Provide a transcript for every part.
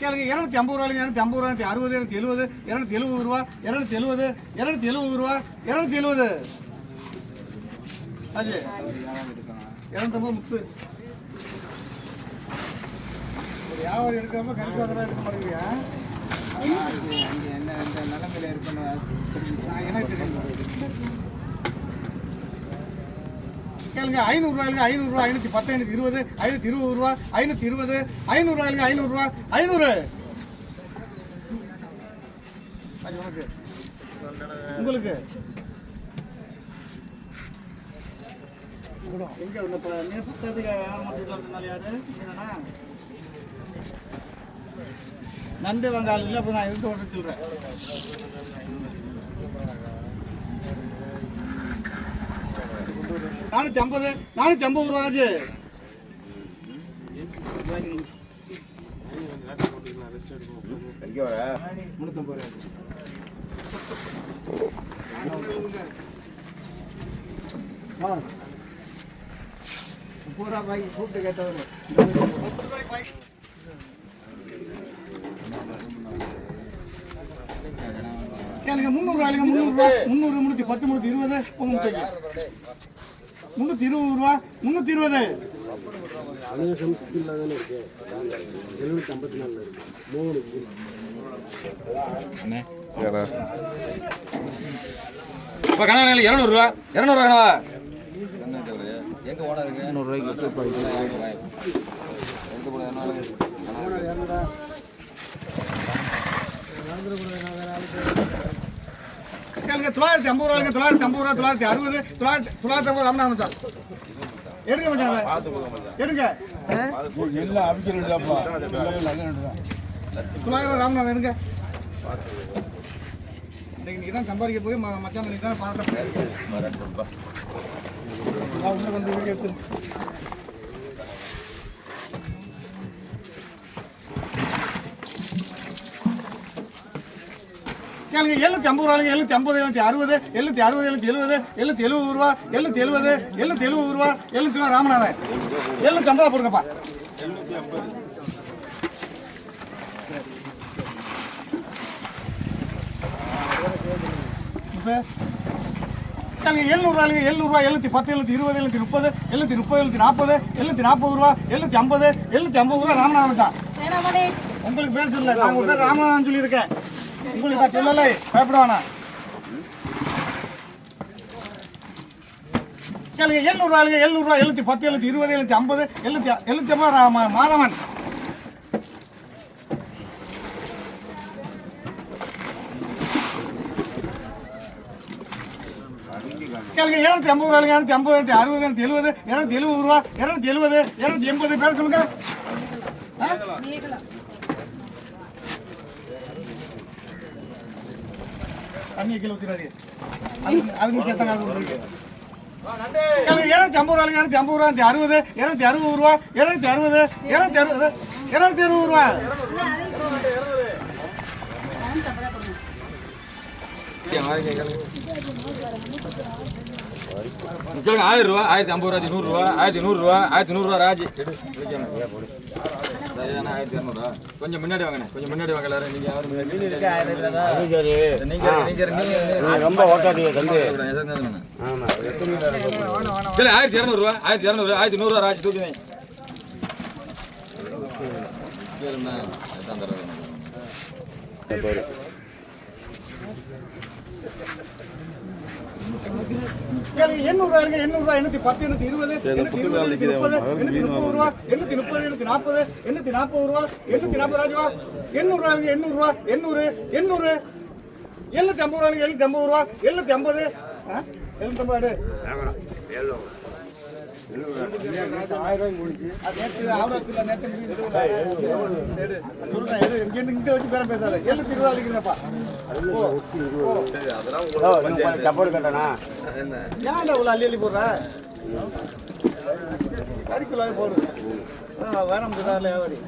கேளுங்க 250 ரூபாய்ங்க 250 ரூபா 260 270 ரூபா 270 ரூபா 270 அஜி 250 முத்து ஒரு வியாபாரம் எடுக்காம கறிப்பாத்திரம் எடுக்க மாட்டேங்கிறீங்க என்ன நிலைமையில இருக்குன்னு எனக்கு தெரியும் கேளுங்க 500 ரூபாய்ங்க 500 ரூபா 510 520 ரூபா 520 500 ரூபாய்ங்க 500 ரூபா 500 அது உனக்கு உங்களுக்கு எங்க நீ பக்கத்துக்கு யார் மாட்டிருந்தாலும் யாரு என்னன்னா நண்டு வங்காளம் இல்லை இப்போ நான் இருந்து ஒன்று சொல்கிறேன் 450 ரூபா ஆச்சு பூரா பாய் கூப்பிட்டு கேட்டவர் கேளுங்க 300 ரூபாய்ங்க 300 ரூபா 300 310 320 320 ரூபா 320 இப்போ கணக்கு 200 ரூபா கணவா எங்க ஓனர் இருக்கு 200 ரூபாய்க்கு கேளுங்க 950 ரூபாய்ங்க 950 ரூபா 960 950 ராமநாதன் சார் எடுங்க மச்சான் எடுங்க எல்லாம் அபிச்சிருந்தாப்பா 900 ராமநாதன் எடுங்க இன்னைக்கு தான் சம்பாதிக்க போய் மச்சான் இன்னைக்கு தான் பார்க்க உள்ள வந்து வீடியோ எடுத்து கேளுங்க 750 ரூபாய்ங்க 750 760 770 ரூபா 770 ரூபா ராமநாதன் 750 போடுங்கப்பா இப்போ கேளுங்க 700 ரூபாய்ங்க 700 ரூபா 710 720 730 740 ரூபா 750 ரூபா ராமநாதன் தான் உங்களுக்கு பேர் சொல்லல நான் உங்க பேர் ராமநாதன் சொல்லியிருக்கேன் உங்களுக்கு நான் சொல்லலை பயப்பட வேணாம் கேளுங்க 700 ரூபாய்ங்க 700 ரூபா 710 720 750 மாதவன் கேளுங்க 750 ரூபாய்ங்க 250 260 270 ரூபா 270 280 பேர் சொல்லுங்க தண்ணி கிலோ ஊற்றினாரு அதுக்கு சேர்த்தாங்க அது இருக்கு கேளுங்க 250 ரூபாய்ங்க 250 ரூபா 260 260 ரூபா கேளுங்க 1000 ரூபா 1050 ரூபா 100 ரூபா 1100 ரூபா ராஜி 1200 கொஞ்சம் முன்னாடி வாங்கண்ணே கொஞ்சம் முன்னாடி வாங்க எல்லாரும் நீங்க ரொம்ப ஓட்டாதீங்க தம்பி ஆமா 1200 ரூபா 1100 ரூபா ராஜி தூக்கி வைங்க கேளுண்ணா அதான் தரது கேளுங்க 800 ரூபாய்ங்க 800 ரூபா 810 820 830 ரூபா 830 840 840 ரூபா 840 ராஜவா 800 ரூபாய்ங்க 800 ரூபா 800 800 750 ரூபாய்ங்க 750 ரூபா 750 750 ஏன்டா உள்ள அள்ளி போடுற கறிக்குள்ள போடு வேற வியாபாரி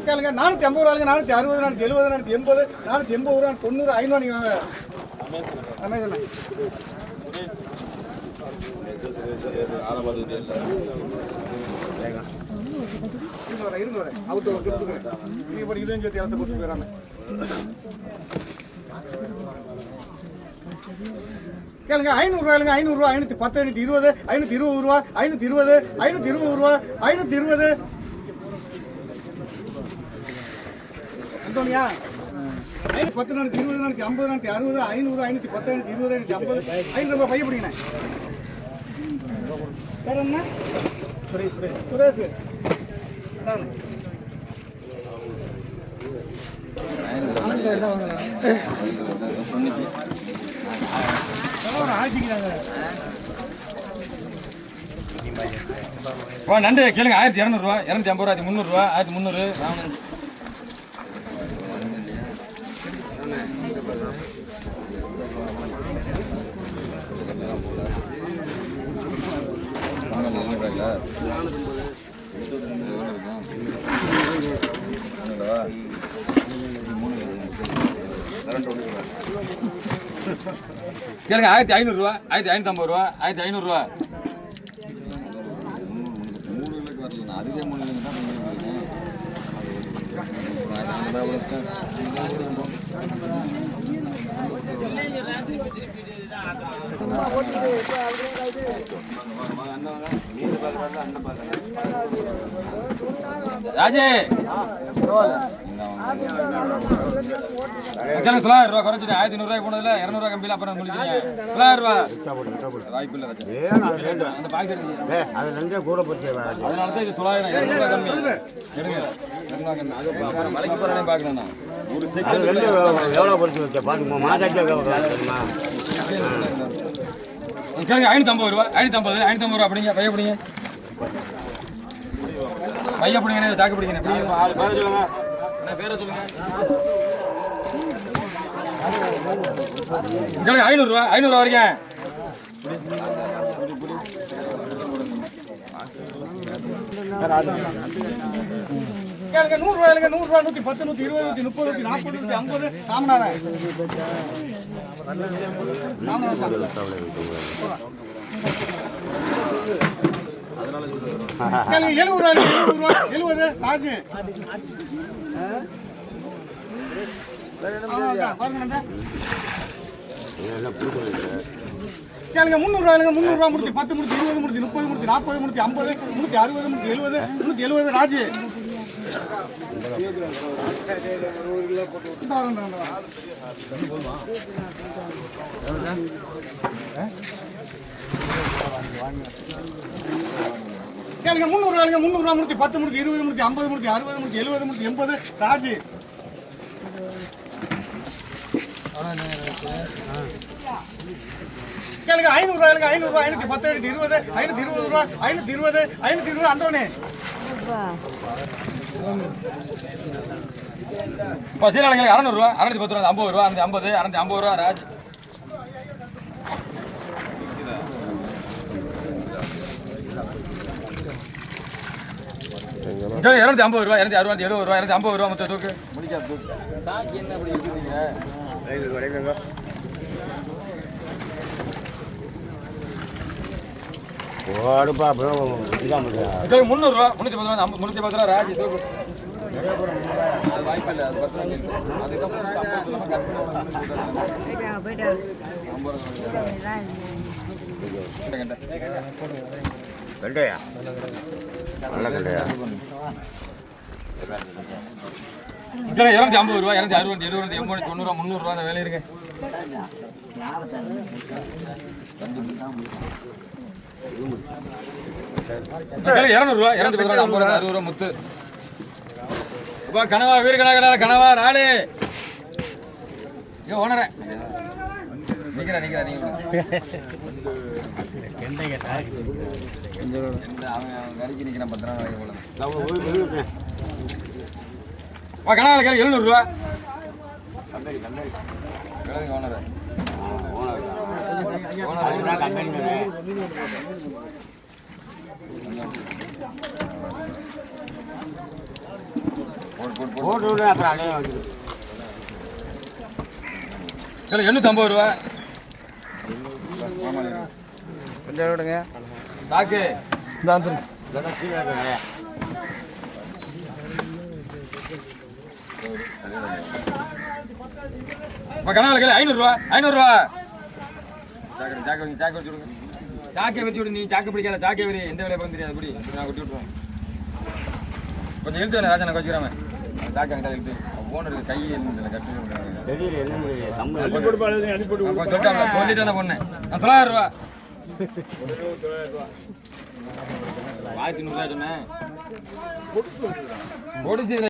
கேளுங்க 450 ரூபாய்ங்க 460 470 480 ரூபா 90 500 நீங்க வாங்க அமேசான் இருங்க வரேன் அவுட்டு கொடுத்துக்கிறேன். நீங்க போய் இதையும் சேர்த்து இடத்த கொடுத்து போயிடறாங்க. கேளுங்க 500 ரூபாய்ங்க 500 ரூபாய் 510 520 520 ரூபாய் 520 520 ரூபாய் 520 அந்தோனியா 510 நாளைக்கு 20 நாளைக்கு 50 நாளைக்கு 60 500 510 520 550 500 ரூபாய் பைய பிடிங்க. வேற என்ன சுரேஷ் சுரேஷ் நண்டு கேளுங்க 1200 ரூபா 250 ரூபா 300 ரூபா 1300 கேளுங்க 1500 ரூபா 1550 ரூபா 1500 ரூபா அதுவே 3 லட்சம் தான் ராஜே 900 ரூபா குறைச்சிட்டு 1500 ரூபாய் போனதுல 200 ரூபாய் கம்பியில் அப்புறம் முடிக்கிறீங்க 900 ரூபா வாய்ப்பு இல்லை அந்த பாக்கெட் அது ரெண்டே கூட போச்சு. அதனால தான் இது 900 200 ரூபாய் கம்மி எடுங்க மலைக்கு போறேன் பார்க்கணும் நான் ஒரு அது ரெண்டு எவ்வளோ பொறுத்து வச்சா பாருங்க மாதாட்டில் தெரியுமா? கேளுங்க 550 ரூபா 550 ரூபா அப்படிங்க பைய பிடிங்க பைய பிடிங்க சாக்கு பிடிங்க பேரை சொல்லுங்க பேரை சொல்லுங்க கேளுங்க 500 ரூபா வரைக்கும் கேளுங்க 100 ரூபாய்ங்க 100 ரூபாய் 110 120 130 140 150 ராமநாதன் கேளுங்க 70 ரூபாய் 70 ராஜு பாருங்க கேளுங்க 300 ரூபாய் முடிச்சு 10 முடிச்சு 20 முடிச்சு 30 முடிச்சு 40 முடிச்சு 50 முடிச்சு 60 முடிச்சு 70 70 ராஜு கேளுங்க 300 ரூபாய் முடிச்சு 10 முடிச்சு 20 முடிச்சு 50 முடிச்சு 60 முடிச்சு 70 முடிச்சு 80 ராஜு கேளுங்க 500 ரூபாய் 510 520 520 ரூபாய் 520 520 அந்தோனே சீராளங்களுக்கு 600 ரூபா 610 ரூபா 50 ரூபா 50 650 ரூபா ராஜ் எவ்வளோ 250 ரூபா 260 70 ரூபா 250 ரூபா மொத்தம் தூக்கு முடிக்காது தூக்கு சாக்கி என்ன அப்படி இருக்குங்க ஓடுப்பா அப்புறம் 300 ரூபா 310 ரூபா ராஜ் தூக்கு அது வாய்ப்பு இல்லை அது அதுக்கப்புறம் கண்டையா நல்ல கண்டையா 250 ரூபா 260 70 80 90 ரூபா 300 ரூபா அந்த வேலை இருக்கு இருநூறு ரூபா 210 ரூபா 50 ரூபா 60 ரூபா முத்து கனவா வீர கனவா ராளே ஓனர நிக்கிறேன் அவன் கறிக்கு நிக்கிறான் 10 ரூபா போல கனவா 700 ரூபா ஓனர போட்டு அப்புறம் அடையா வச்சு 850 ரூபா கொஞ்சம் விடுங்க சாக்கு கணக்கில் 500 சாக்கை வச்சு விடு. நீ சாக்கை பிடிக்காத, சாக்கை வரி எந்த வேலையை பார்க்க தெரியாது. பிடி நான் கொட்டி விட்டுருவேன். கொஞ்சம் இழுத்து வேணும் ராஜா, நான் வச்சுக்கிறேன். சாக்கை அங்கே இழுத்து ஓனருக்கு கை கட்டி தெரியல என்ன சம்பளம் சொல்லிட்டு பொண்ணேன். நான் 900 ரூபா 1900 சொன்னேன்.